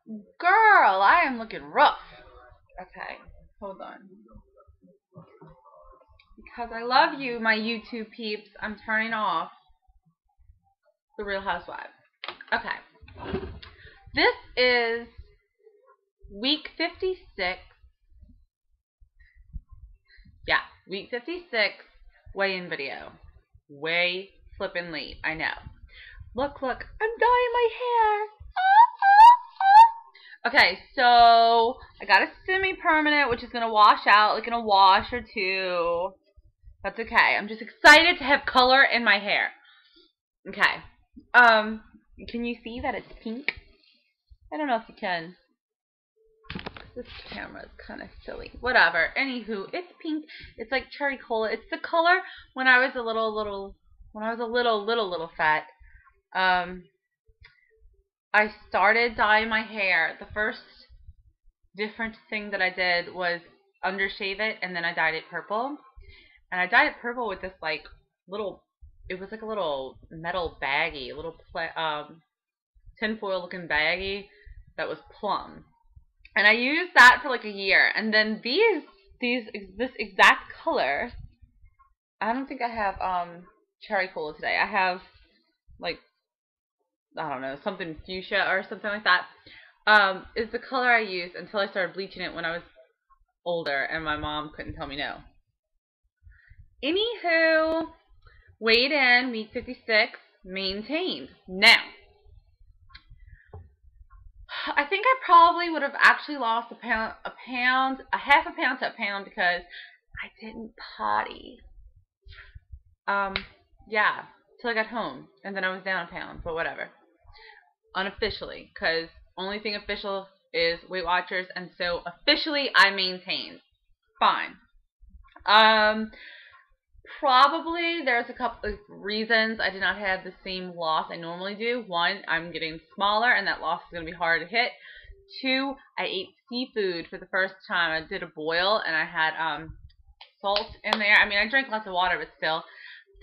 Girl, I am looking rough. Okay, hold on. Because I love you, my YouTube peeps, I'm turning off The Real Housewives. Okay. This is week 56. Yeah, week 56 weigh-in video. Way flippin' late, I know. Look, I'm dyeing my hair. Okay, so I got a semi-permanent, which is going to wash out like in a wash or two. That's okay. I'm just excited to have color in my hair. Okay. Can you see that it's pink? I don't know if you can. This camera is kind of silly. Whatever. Anywho, it's pink. It's like cherry cola. It's the color when I was a little fat. I started dyeing my hair. The first different thing that I did was undershave it, and then I dyed it purple. And I dyed it purple with this like little, it was like a little metal baggie, a little tinfoil looking baggie that was plum. And I used that for like a year. And then this exact color, I don't think I have cherry cola today. I have like, I don't know, something fuchsia or something like that. Is the color I used until I started bleaching it when I was older and my mom couldn't tell me no. Anywho, weighed in, week 56, maintained. Now, I think I probably would have actually lost a half a pound to a pound because I didn't potty. Yeah, till I got home, and then I was down a pound, but whatever. Unofficially, because only thing official is Weight Watchers, and so officially I maintained. Fine. Probably there's a couple of reasons I did not have the same loss I normally do. One, I'm getting smaller, and that loss is going to be hard to hit. Two, I ate seafood for the first time. I did a boil, and I had salt in there. I mean, I drank lots of water, but still.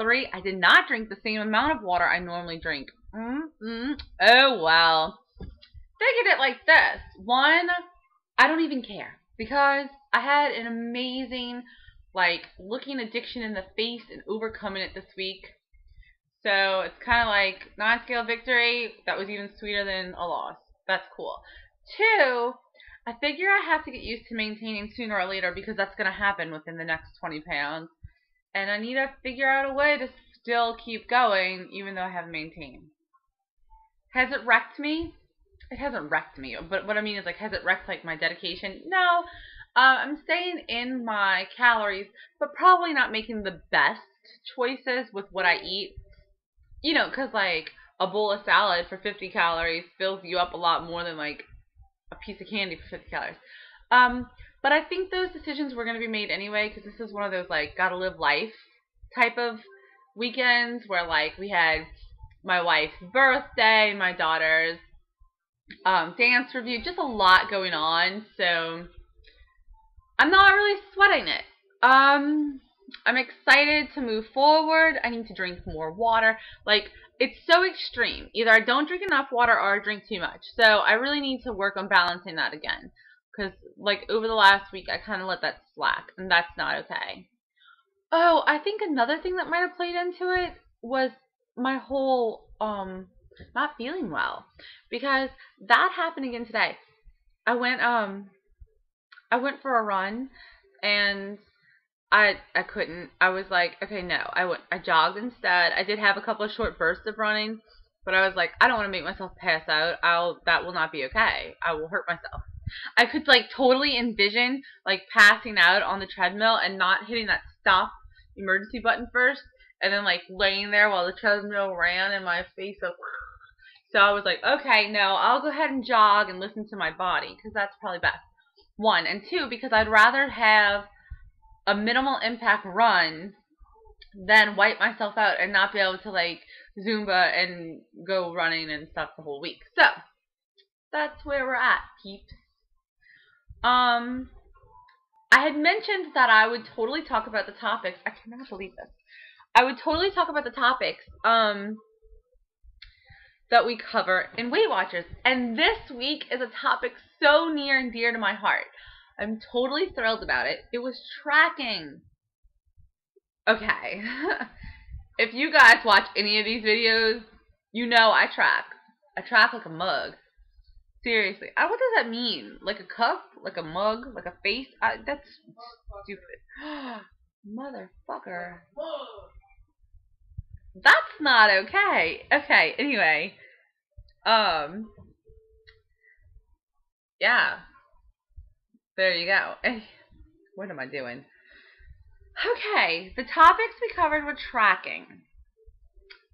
Three, I did not drink the same amount of water I normally drink. Oh, well. Figured it like this. One, I don't even care because I had an amazing, like, looking addiction in the face and overcoming it this week. So it's kind of like non-scale victory. That was even sweeter than a loss. That's cool. Two, I figure I have to get used to maintaining sooner or later because that's going to happen within the next 20 pounds. And I need to figure out a way to still keep going even though I haven't maintained. Has it wrecked me? It hasn't wrecked me. But what I mean is, like, has it wrecked, like, my dedication? No. I'm staying in my calories, but probably not making the best choices with what I eat. You know, because, like, a bowl of salad for 50 calories fills you up a lot more than, like, a piece of candy for 50 calories. But I think those decisions were going to be made anyway, because this is one of those, like, gotta live life type of weekends where, like, we had my wife's birthday, my daughter's dance review, just a lot going on, so I'm not really sweating it. I'm excited to move forward. I need to drink more water. Like, it's so extreme. Either I don't drink enough water or I drink too much. So I really need to work on balancing that again. Because, like, over the last week, I kind of let that slack, and that's not okay. Oh, I think another thing that might have played into it was my whole, not feeling well. Because that happened again today. I went for a run, and I couldn't. I was like, okay, no. I jogged instead. I did have a couple of short bursts of running, but I was like, I don't want to make myself pass out. That will not be okay. I will hurt myself. I could, like, totally envision, like, passing out on the treadmill and not hitting that stop emergency button first, and then, like, laying there while the treadmill ran in my face. So I was like, okay, no, I'll go ahead and jog and listen to my body, because that's probably best. One. And two, because I'd rather have a minimal impact run than wipe myself out and not be able to, like, Zumba and go running and stuff the whole week. So, that's where we're at, peeps. I had mentioned that I would totally talk about the topics. I cannot believe this. I would totally talk about the topics that that we cover in Weight Watchers. And this week is a topic so near and dear to my heart. I'm totally thrilled about it. It was tracking. Okay. If you guys watch any of these videos, you know I track. I track like a mug. Seriously. What does that mean? Like a cup? Like a mug? Like a face? That's stupid. Motherfucker. That's not okay. Okay, anyway. Yeah. There you go. What am I doing? Okay, the topics we covered were tracking.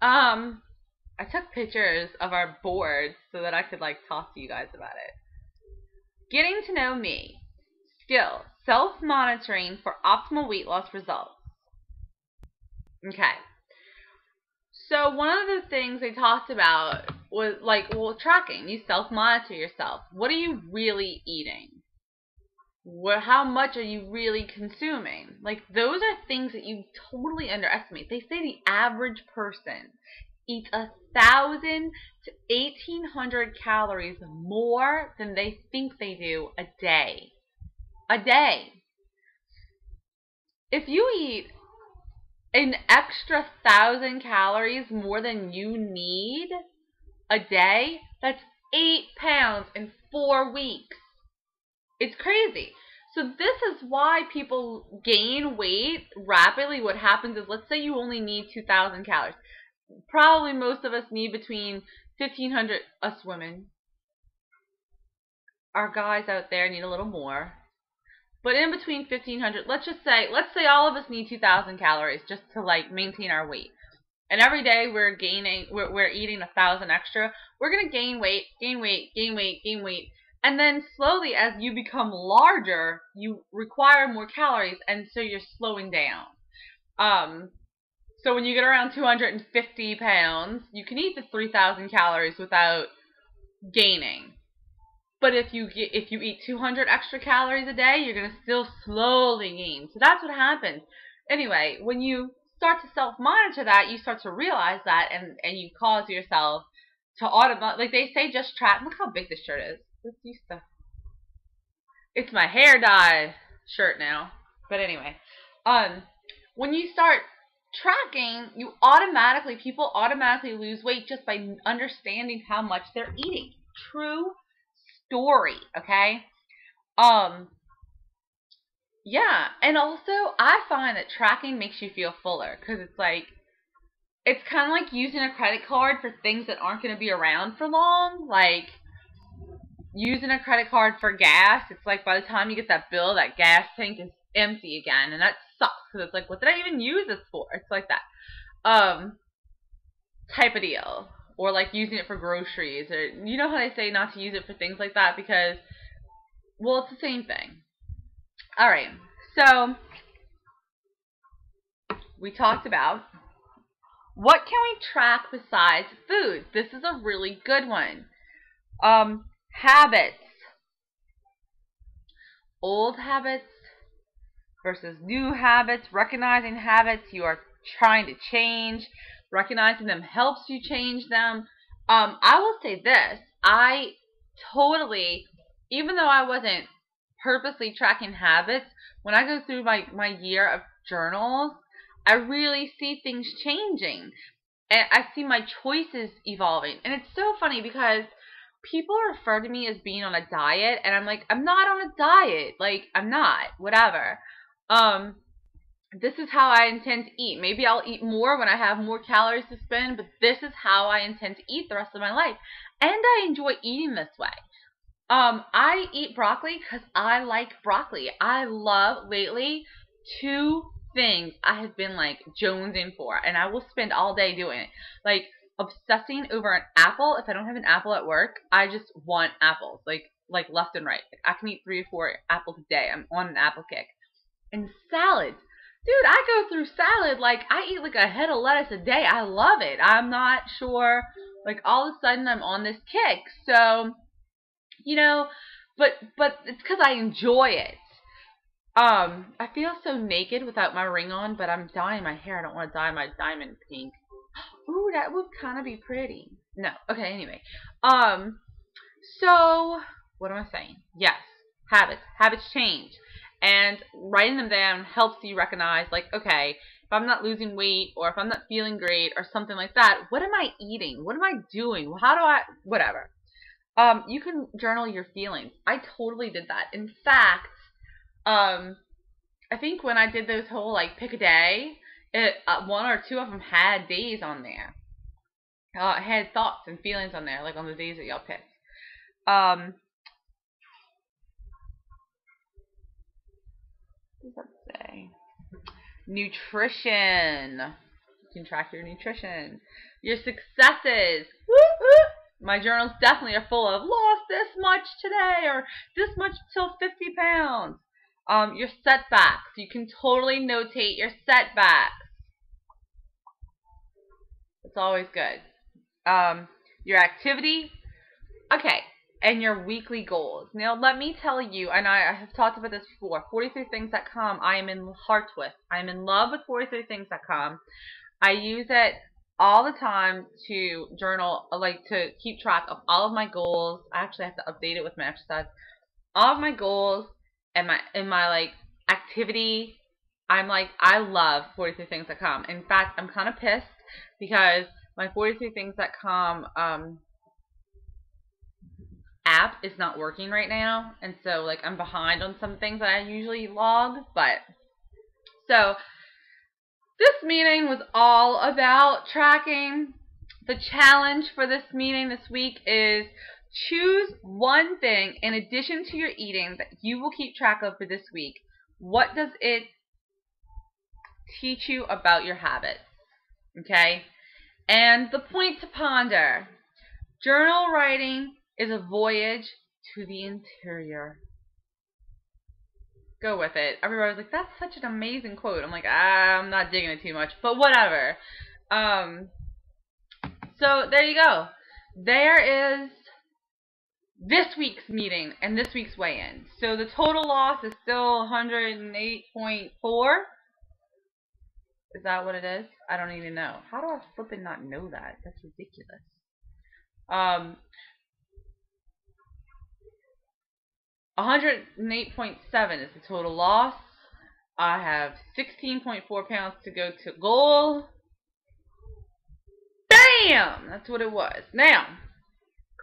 I took pictures of our board so that I could talk to you guys about it. Getting to know me. Skill. Self-monitoring for optimal weight loss results. Okay. So one of the things they talked about was tracking. You self-monitor yourself. What are you really eating? How much are you really consuming? Those are things that you totally underestimate. They say the average person eats 1,000 to 1,800 calories more than they think they do a day. A day. If you eat an extra 1,000 calories more than you need a day, that's 8 pounds in 4 weeks. It's crazy. So this is why people gain weight rapidly. What happens is, let's say you only need 2,000 calories. Probably most of us need between 1,500, us women. Our guys out there need a little more. But in between 1,500, let's say all of us need 2,000 calories just to maintain our weight. And every day we're eating 1,000 extra. We're going to gain weight. And then slowly, as you become larger, you require more calories, and so you're slowing down. So when you get around 250 pounds, you can eat the 3,000 calories without gaining. But if you eat 200 extra calories a day, you're going to still slowly gain. So that's what happens. Anyway, when you start to self-monitor that, you start to realize that, and you cause yourself to they say just track. Look how big this shirt is. It's my hair dye shirt now. But anyway, when you start tracking, people automatically lose weight just by understanding how much they're eating. True story, okay? Yeah, and also I find that tracking makes you feel fuller, because it's kind of like using a credit card for things that aren't going to be around for long. Using a credit card for gas, it's by the time you get that bill, that gas tank is empty again, and that sucks, because it's what did I even use this for? It's like that type of deal. Or using it for groceries, or you know how they say not to use it for things like that, because, well, it's the same thing. Alright, so we talked about what can we track besides food. This is a really good one. Habits. Old habits versus new habits. Recognizing habits you are trying to change. Recognizing them helps you change them. I will say this. I totally, even though I wasn't purposely tracking habits, when I go through my year of journals, I really see things changing. And I see my choices evolving. And it's so funny because people refer to me as being on a diet, and I'm I'm not on a diet. I'm not. Whatever. This is how I intend to eat. Maybe I'll eat more when I have more calories to spend, but this is how I intend to eat the rest of my life. And I enjoy eating this way. I eat broccoli because I like broccoli. I love, lately, 2 things I have been jonesing for, and I will spend all day doing it. Obsessing over an apple. If I don't have an apple at work, I just want apples, left and right. I can eat 3 or 4 apples a day. I'm on an apple kick. And salads. Dude, I go through salad I eat a head of lettuce a day. I love it. I'm not sure, all of a sudden I'm on this kick. So, but it's because I enjoy it. I feel so naked without my ring on, but I'm dyeing my hair. I don't want to dye my diamond pink. Ooh, that would kind of be pretty. No. Okay, anyway. So, what am I saying? Yes, habits. Habits change. And writing them down helps you recognize, like, okay, if I'm not losing weight or if I'm not feeling great or something like that, what am I eating? What am I doing? How do I, whatever. You can journal your feelings. I totally did that. In fact, I think when I did those whole, like, pick a day, one or two of them had days on there. I had thoughts and feelings on there, like on the days that y'all picked. What does that say? Nutrition. You can track your nutrition. Your successes. Woo-hoo! My journals definitely are full of lost this much today or this much till 50 pounds. Your setbacks. You can totally notate your setbacks. It's always good. Your activity. Okay. And your weekly goals. Now, let me tell you, and I have talked about this before, 43things.com, I am in heart with. I am in love with 43things.com. I use it all the time to journal, like to keep track of all of my goals. I actually have to update it with my exercise. All of my goals and my like activity. I'm like, I love 43things.com. In fact, I'm kind of pissed because my 43things.com app is not working right now, and so like I'm behind on some things that I usually log. But so this meeting was all about tracking. The challenge for this meeting this week is choose one thing in addition to your eating that you will keep track of for this week. What does it teach you about your habits? Okay? And the point to ponder: journal writing is a voyage to the interior. Go with it. Everybody was like, that's such an amazing quote. I'm like, I'm not digging it too much, but whatever. So there you go. There is this week's meeting and this week's weigh-in. So the total loss is still 108.4. Is that what it is? I don't even know. How do I flippin' not know that? That's ridiculous. 108.7 is the total loss. I have 16.4 pounds to go to goal. Bam! That's what it was. Now,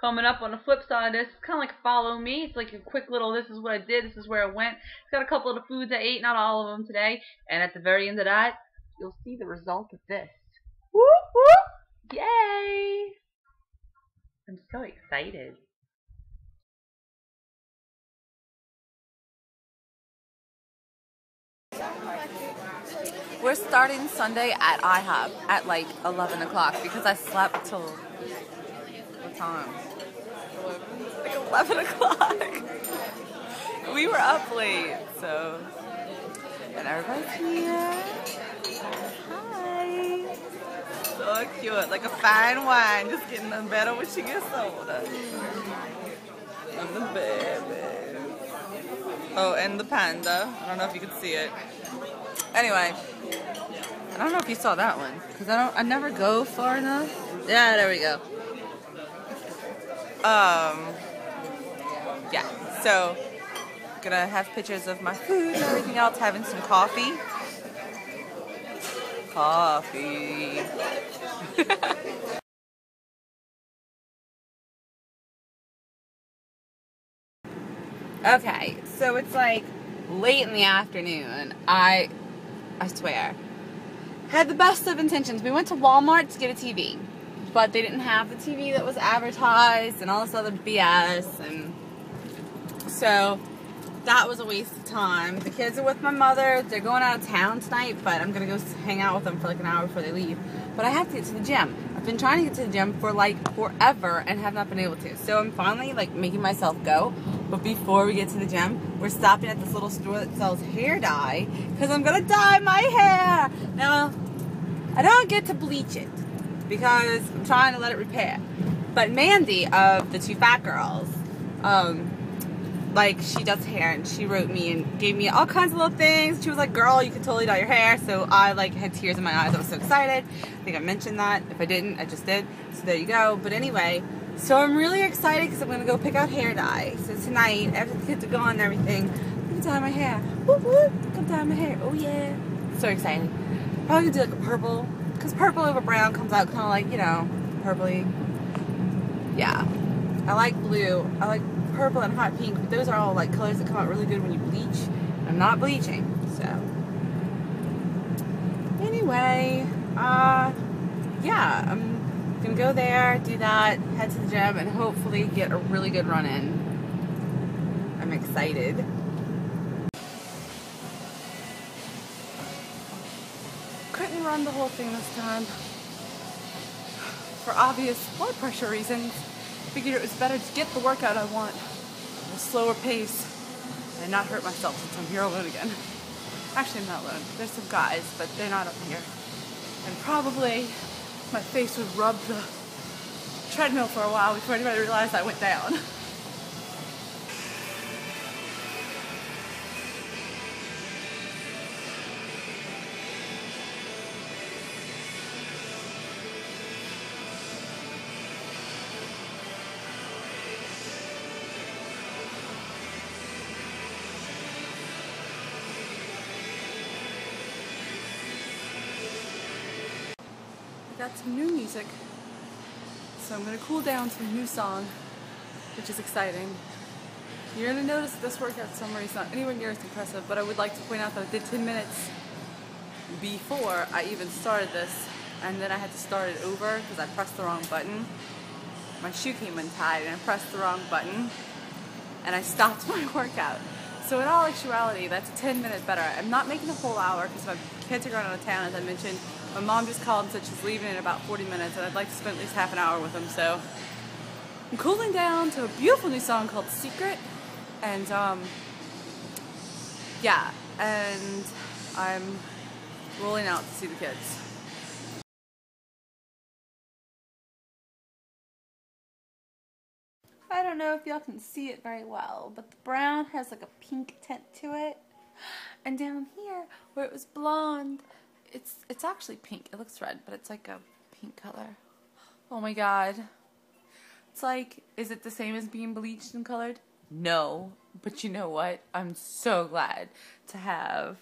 coming up on the flip side of this, it's kind of like follow me. It's like a quick little, this is what I did, this is where I went. It's got a couple of the foods I ate, not all of them today. And at the very end of that, you'll see the result of this. Whoop, whoop! Yay! I'm so excited. We're starting Sunday at IHOP at like 11 o'clock because I slept till, what time? Like 11 o'clock. We were up late, so. And everybody's here. Hi. So cute, like a fine wine, just getting better when she gets older. And the baby. Oh, and the panda. I don't know if you can see it. Anyway, I don't know if you saw that one because I never go far enough. Yeah, there we go. Yeah. So, gonna have pictures of my food and everything else. Having some coffee. Coffee. Okay, so it's like late in the afternoon. I swear, had the best of intentions. We went to Walmart to get a TV, but they didn't have the TV that was advertised and all this other BS, and so that was a waste of time. The kids are with my mother. They're going out of town tonight, but I'm gonna go hang out with them for like an hour before they leave. But I have to get to the gym. I've been trying to get to the gym for like forever and have not been able to. So I'm finally like making myself go. But before we get to the gym, we're stopping at this little store that sells hair dye because I'm gonna dye my hair. Now, I don't get to bleach it because I'm trying to let it repair. But Mandy of the Two Fat Girls, like, she does hair, and she wrote me and gave me all kinds of little things. She was like, girl, you can totally dye your hair. So I like had tears in my eyes. I was so excited. I think I mentioned that. If I didn't, I just did. So there you go. But anyway, so I'm really excited because I'm going to go pick out hair dye. So tonight, after the kids are gone and everything, I'm going to dye my hair. Whoop, whoop. Come dye my hair. Oh yeah. So excited. Probably going to do like a purple. Because purple over brown comes out kind of like, you know, purpley. Yeah. I like blue. I like purple and hot pink, but those are all like colors that come out really good when you bleach. I'm not bleaching, so anyway, yeah, I'm gonna go there, do that, head to the gym, and hopefully get a really good run in. I'm excited. Couldn't run the whole thing this time for obvious blood pressure reasons. Figured it was better to get the workout I want at a slower pace and not hurt myself since I'm here alone again. Actually, I'm not alone. There's some guys, but they're not up here. And probably my face would rub the treadmill for a while before anybody realized I went down. I got some new music, so I'm going to cool down to a new song, which is exciting. You're going to notice that this workout summary is not anywhere near as impressive, but I would like to point out that I did 10 minutes before I even started this, and then I had to start it over because I pressed the wrong button. My shoe came untied and I pressed the wrong button, and I stopped my workout. So in all actuality, that's a 10-minute better. I'm not making a whole hour because my kids are going out of town, as I mentioned. My mom just called and said she's leaving in about 40 minutes, and I'd like to spend at least half an hour with them. So I'm cooling down to a beautiful new song called Secret, and yeah, and I'm rolling out to see the kids. I don't know if y'all can see it very well, but the brown has like a pink tint to it. And down here, where it was blonde, it's actually pink. It looks red, but it's like a pink color. Oh my god. It's like, is it the same as being bleached and colored? No. But you know what? I'm so glad to have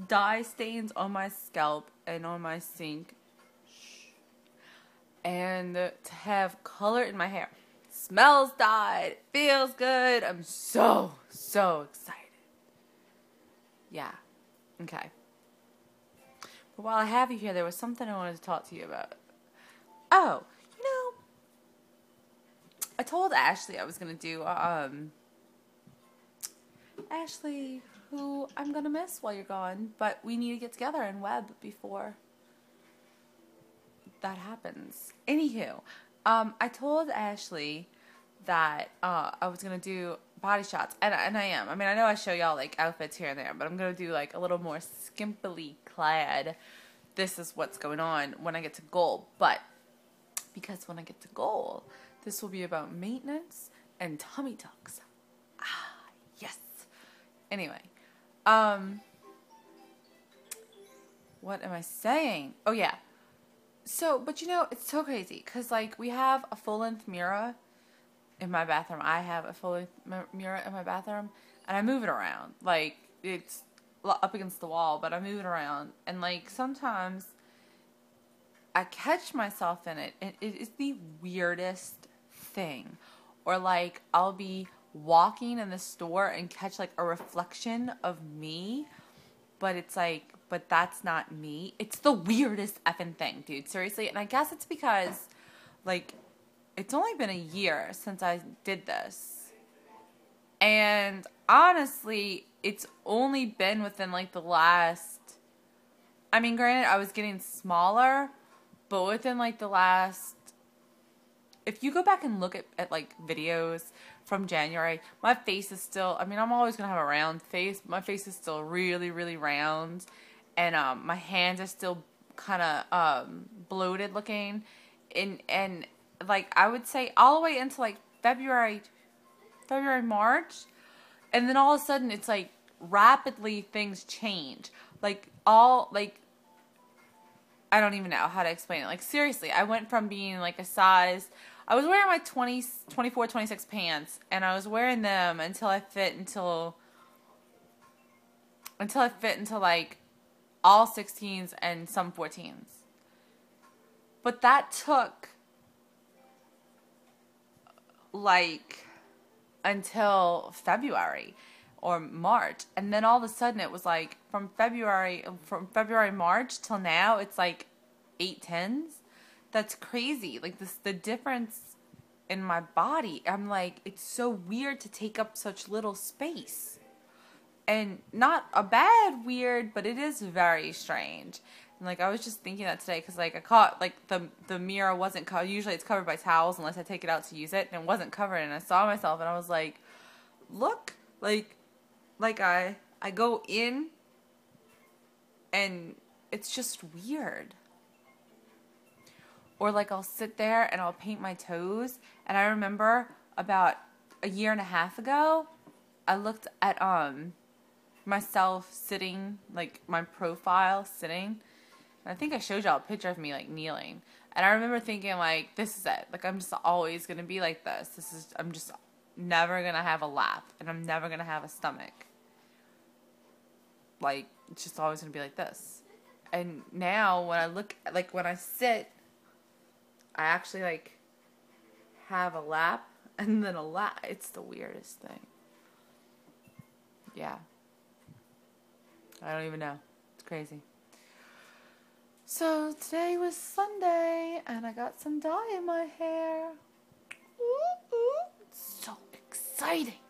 dye stains on my scalp and on my sink. And to have color in my hair. Smells dyed. Feels good. I'm so excited. Yeah. Okay. But while I have you here, there was something I wanted to talk to you about. Oh, you know, I told Ashley I was going to do, Ashley, who I'm going to miss while you're gone, but we need to get together and web before that happens. Anywho, I told Ashley that I was going to do body shots, and I am. I mean, I know I show y'all like outfits here and there, but I'm going to do like a little more skimpily clad. This is what's going on when I get to goal. But because when I get to goal, this will be about maintenance and tummy tucks. Ah, yes. Anyway, what am I saying? Oh yeah. So, but you know, it's so crazy because like we have a full-length mirror in my bathroom. I have a full-length mirror in my bathroom, and I move it around. Like, it's up against the wall, but I move it around. And, like, sometimes I catch myself in it, and it is the weirdest thing. Or, like, I'll be walking in the store and catch, like, a reflection of me, but it's like, but that's not me. It's the weirdest effing thing, dude. Seriously. And I guess it's because, like, it's only been a year since I did this. And honestly, it's only been within like the last, I mean, granted, I was getting smaller, but within like the last, if you go back and look at like videos from January, my face is still, I mean, I'm always going to have a round face, but my face is still really, really round. And my hands are still kind of bloated looking. And like, I would say all the way into like February, March, And then all of a sudden, it's like rapidly things change. Like all like I don't even know how to explain it. Like seriously, I went from being like a size. I was wearing my 24, 26 pants, and I was wearing them until I fit into like all 16s and some 14s. But that took like until February or March, and then all of a sudden it was like from February, March till now it's like 8 10s. That's crazy. Like the difference in my body. I'm like, it's so weird to take up such little space. And not a bad weird, but it is very strange. And like I was just thinking that today because like I caught like the mirror wasn't covered. Usually it's covered by towels unless I take it out to use it, and it wasn't covered. And I saw myself and I was like, look, like I go in and it's just weird. Or like I'll sit there and I'll paint my toes. And I remember about a year and a half ago, I looked at myself sitting, like my profile sitting. And I think I showed y'all a picture of me like kneeling. And I remember thinking like, this is it. Like I'm just always gonna be like this. I'm just never gonna have a lap, and I'm never gonna have a stomach. Like it's just always gonna be like this. And now when I look, like when I sit, I actually like have a lap and then a lap. It's the weirdest thing. Yeah. I don't even know. It's crazy. So today was Sunday and I got some dye in my hair. Ooh, ooh. It's so exciting.